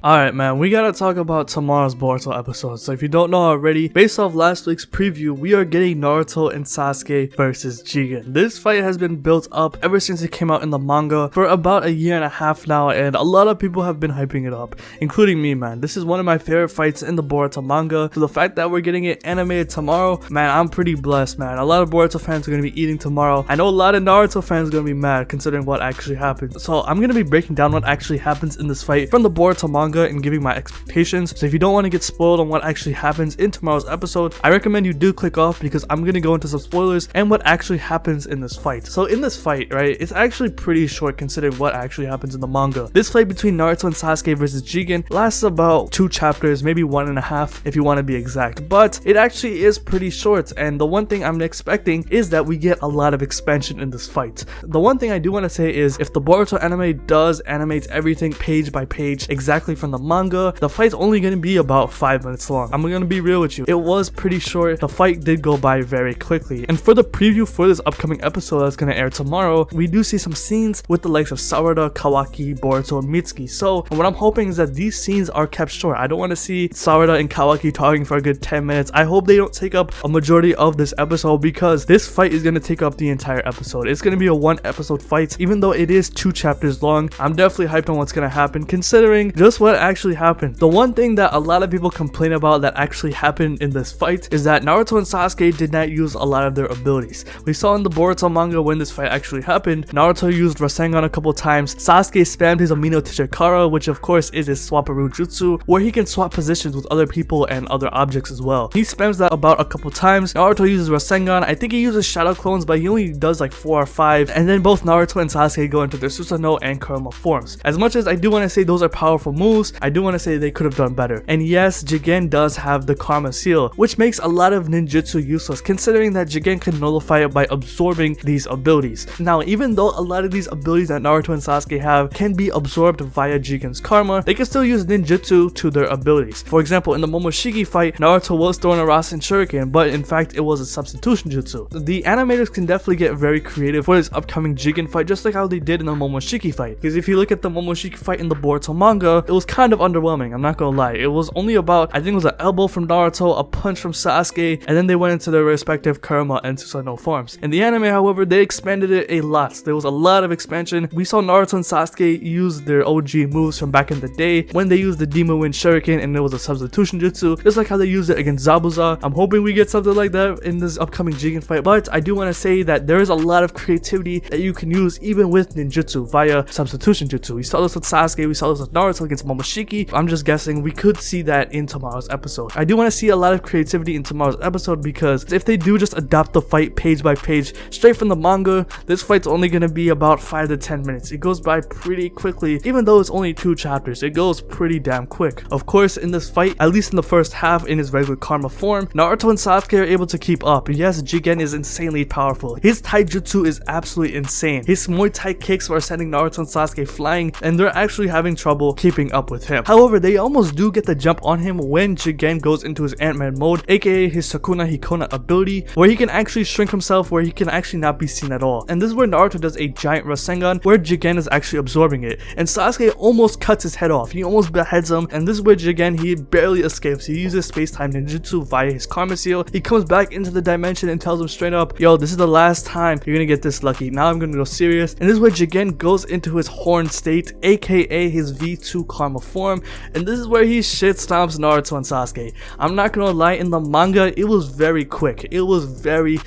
Alright man, we gotta talk about tomorrow's Boruto episode. So if you don't know already, based off last week's preview, we are getting Naruto and Sasuke versus Jigen. This fight has been built up ever since it came out in the manga for about a year and a half now, and a lot of people have been hyping it up, including me, man. This is one of my favorite fights in the Boruto manga, so the fact that we're getting it animated tomorrow, man, I'm pretty blessed, man. A lot of Boruto fans are gonna be eating tomorrow. I know a lot of Naruto fans are gonna be mad considering what actually happened. So I'm gonna be breaking down what actually happens in this fight from the Boruto manga and giving my expectations. So if you don't want to get spoiled on what actually happens in tomorrow's episode, I recommend you do click off because I'm going to go into some spoilers and what actually happens in this fight. So in this fight, right, it's actually pretty short considering what actually happens in the manga. This fight between Naruto and Sasuke versus Jigen lasts about 2 chapters, maybe 1.5 if you want to be exact, but it actually is pretty short, and the one thing I'm expecting is that we get a lot of expansion in this fight. The one thing I do want to say is if the Boruto anime does animate everything page by page exactly from the manga, the fight's only going to be about 5 minutes long. I'm going to be real with you. It was pretty short. The fight did go by very quickly. And for the preview for this upcoming episode that's going to air tomorrow, we do see some scenes with the likes of Sarada, Kawaki, Boruto, and Mitsuki. So what I'm hoping is that these scenes are kept short. I don't want to see Sarada and Kawaki talking for a good 10 minutes. I hope they don't take up a majority of this episode because this fight is going to take up the entire episode. It's going to be a 1 episode fight, even though it is 2 chapters long. I'm definitely hyped on what's going to happen considering just what actually happened. The one thing that a lot of people complain about that actually happened in this fight is that Naruto and Sasuke did not use a lot of their abilities. We saw in the Boruto manga when this fight actually happened, Naruto used Rasengan a couple times, Sasuke spammed his Amino Tichikara, which of course is his swaparoo jutsu, where he can swap positions with other people and other objects as well. He spams that about a couple times. Naruto uses Rasengan, I think he uses shadow clones, but he only does like 4 or 5, and then both Naruto and Sasuke go into their Susanoo and Kurama forms. As much as I do want to say those are powerful moves, I do want to say they could have done better. And yes, Jigen does have the Karma Seal, which makes a lot of ninjutsu useless considering that Jigen can nullify it by absorbing these abilities. Now, even though a lot of these abilities that Naruto and Sasuke have can be absorbed via Jigen's karma, they can still use ninjutsu to their abilities. For example, in the Momoshiki fight, Naruto was throwing a Rasen Shuriken, but in fact it was a substitution jutsu. The animators can definitely get very creative for this upcoming Jigen fight, just like how they did in the Momoshiki fight. Because if you look at the Momoshiki fight in the Boruto manga, it was kind of underwhelming, I'm not gonna lie. It was only about, I think it was an elbow from Naruto, a punch from Sasuke, and then they went into their respective Kurama and Susanoo forms. In the anime, however, they expanded it a lot. There was a lot of expansion. We saw Naruto and Sasuke use their OG moves from back in the day when they used the Demon Wind Shuriken and it was a substitution jutsu, just like how they used it against Zabuza. I'm hoping we get something like that in this upcoming Jigen fight, but I do want to say that there is a lot of creativity that you can use even with ninjutsu via substitution jutsu. We saw this with Sasuke, we saw this with Naruto against Momoshiki. I'm just guessing we could see that in tomorrow's episode. I do want to see a lot of creativity in tomorrow's episode because if they do just adopt the fight page by page straight from the manga, this fight's only going to be about 5 to 10 minutes. It goes by pretty quickly. Even though it's only 2 chapters, it goes pretty damn quick. Of course, in this fight, at least in the first half in his regular karma form, Naruto and Sasuke are able to keep up. Yes, Jigen is insanely powerful. His taijutsu is absolutely insane. His Muay Thai kicks are sending Naruto and Sasuke flying, and they're actually having trouble keeping up with him. However, they almost do get the jump on him when Jigen goes into his Ant-Man mode, aka his Sakuna Hikona ability, where he can actually shrink himself where he can actually not be seen at all. And this is where Naruto does a giant Rasengan where Jigen is actually absorbing it, and Sasuke almost cuts his head off. He almost beheads him, and this is where Jigen, he barely escapes. He uses space-time ninjutsu via his Karma Seal. He comes back into the dimension and tells him straight up, yo, this is the last time you're gonna get this lucky. Now I'm gonna go serious. And this is where Jigen goes into his horn state, aka his V2 Karma form, and this is where he shit stomps Naruto and Sasuke. I'm not gonna lie, in the manga, it was very quick. It was very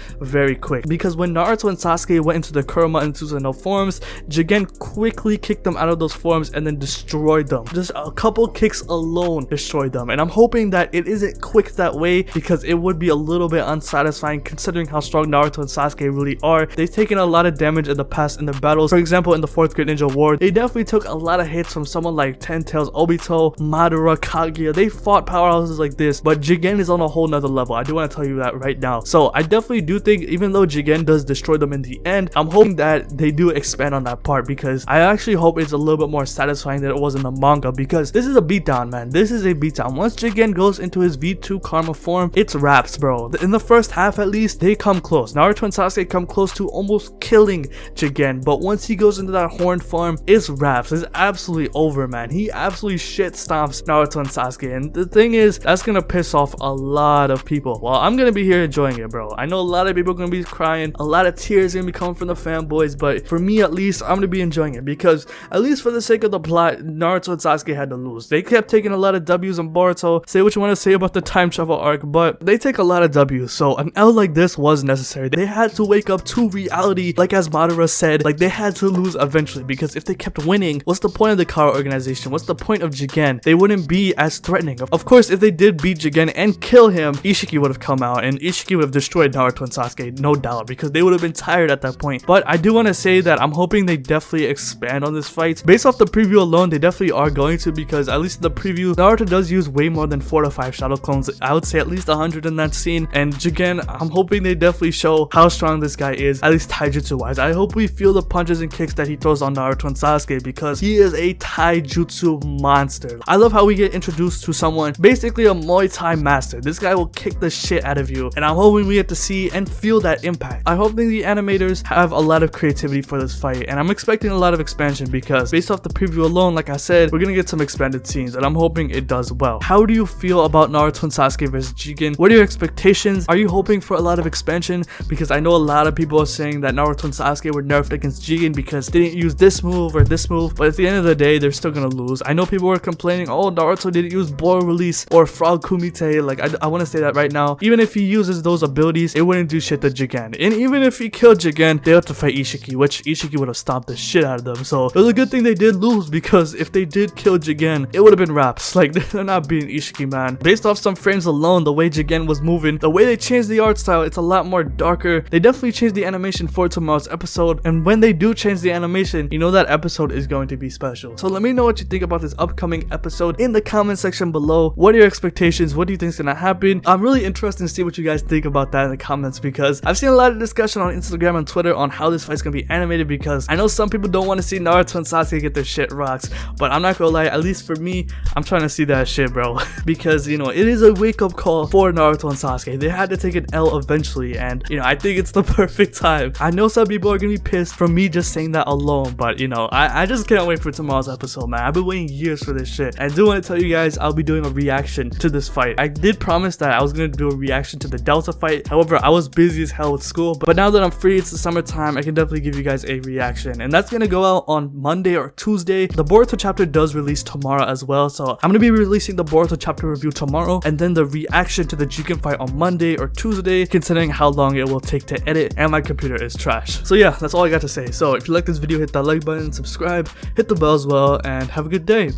quick. Because when Naruto and Sasuke went into the Kurama and Susanoo forms, Jigen quickly kicked them out of those forms and then destroyed them. Just a couple kicks alone destroyed them. And I'm hoping that it isn't quick that way because it would be a little bit unsatisfying considering how strong Naruto and Sasuke really are. They've taken a lot of damage in the past in their battles. For example, in the 4th Great Ninja War, they definitely took a lot of hits from someone like Ten Tails Obito, Madara, Kaguya. They fought powerhouses like this, but Jigen is on a whole nother level. I do want to tell you that right now. So I definitely do think even though Jigen does destroy them in the end, I'm hoping that they do expand on that part because I actually hope it's a little bit more satisfying than it was in the manga because this is a beatdown, man. This is a beatdown. Once Jigen goes into his V2 Karma form, it's wraps, bro. In the first half at least, they come close. Naruto and Sasuke come close to almost killing Jigen, but once he goes into that horn form, it's wraps. It's absolutely over, man. He absolutely absolutely shit stomps Naruto and Sasuke. And the thing is, that's gonna piss off a lot of people. Well, I'm gonna be here enjoying it, bro. I know a lot of people are gonna be crying, a lot of tears gonna be coming from the fanboys, but for me at least, I'm gonna be enjoying it because at least for the sake of the plot, Naruto and Sasuke had to lose. They kept taking a lot of W's on Boruto. Say what you want to say about the time travel arc, but they take a lot of W's, so an L like this was necessary. They had to wake up to reality, like as Madara said, like they had to lose eventually, because if they kept winning, what's the point of the Kara organization? What's the point of Jigen? They wouldn't be as threatening. Of course, if they did beat Jigen and kill him, Ishiki would have come out and Ishiki would have destroyed Naruto and Sasuke, no doubt, because they would have been tired at that point. But I do want to say that I'm hoping they definitely expand on this fight. Based off the preview alone, they definitely are going to, because at least in the preview, Naruto does use way more than 4 to 5 shadow clones. I would say at least 100 in that scene. And Jigen, I'm hoping they definitely show how strong this guy is, at least taijutsu wise. I hope we feel the punches and kicks that he throws on Naruto and Sasuke, because he is a taijutsu monster. I love how we get introduced to someone, basically a Muay Thai master. This guy will kick the shit out of you, and I'm hoping we get to see and feel that impact. I hope the animators have a lot of creativity for this fight, and I'm expecting a lot of expansion, because based off the preview alone, like I said, we're gonna get some expanded scenes, and I'm hoping it does well. How do you feel about Naruto and Sasuke versus Jigen? What are your expectations? Are you hoping for a lot of expansion? Because I know a lot of people are saying that Naruto and Sasuke were nerfed against Jigen because they didn't use this move or this move, but at the end of the day, they're still gonna lose. I know people were complaining, oh, Naruto didn't use Boar Release or Frog Kumite. Like, I want to say that right now. Even if he uses those abilities, it wouldn't do shit to Jigen. And even if he killed Jigen, they have to fight Ishiki, which Ishiki would have stomped the shit out of them. So it was a good thing they did lose, because if they did kill Jigen, it would have been raps. Like, they're not beating Ishiki, man. Based off some frames alone, the way Jigen was moving, the way they changed the art style, it's a lot more darker. They definitely changed the animation for tomorrow's episode, and when they do change the animation, you know that episode is going to be special. So let me know what you think about this upcoming episode in the comment section below. What are your expectations? What do you think is gonna happen? I'm really interested to see what you guys think about that in the comments, because I've seen a lot of discussion on Instagram and Twitter on how this fight's gonna be animated, because I know some people don't want to see Naruto and Sasuke get their shit rocks, but I'm not gonna lie, at least for me, I'm trying to see that shit, bro. Because, you know, it is a wake-up call for Naruto and Sasuke. They had to take an L eventually, and, you know, I think it's the perfect time. I know some people are gonna be pissed from me just saying that alone, but, you know, I just can't wait for tomorrow's episode, man. I've been waiting years for this shit. I do want to tell you guys, I'll be doing a reaction to this fight. I did promise that I was gonna do a reaction to the Delta fight. However, I was busy as hell with school, but now that I'm free, it's the summertime, I can definitely give you guys a reaction, and that's gonna go out on Monday or Tuesday. The Boruto chapter does release tomorrow as well, so I'm gonna be releasing the Boruto chapter review tomorrow, and then the reaction to the Jigen fight on Monday or Tuesday, considering how long it will take to edit, and my computer is trash. So yeah, that's all I got to say. So if you like this video, hit that like button, subscribe, hit the bell as well, and have a good day.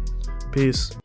Peace.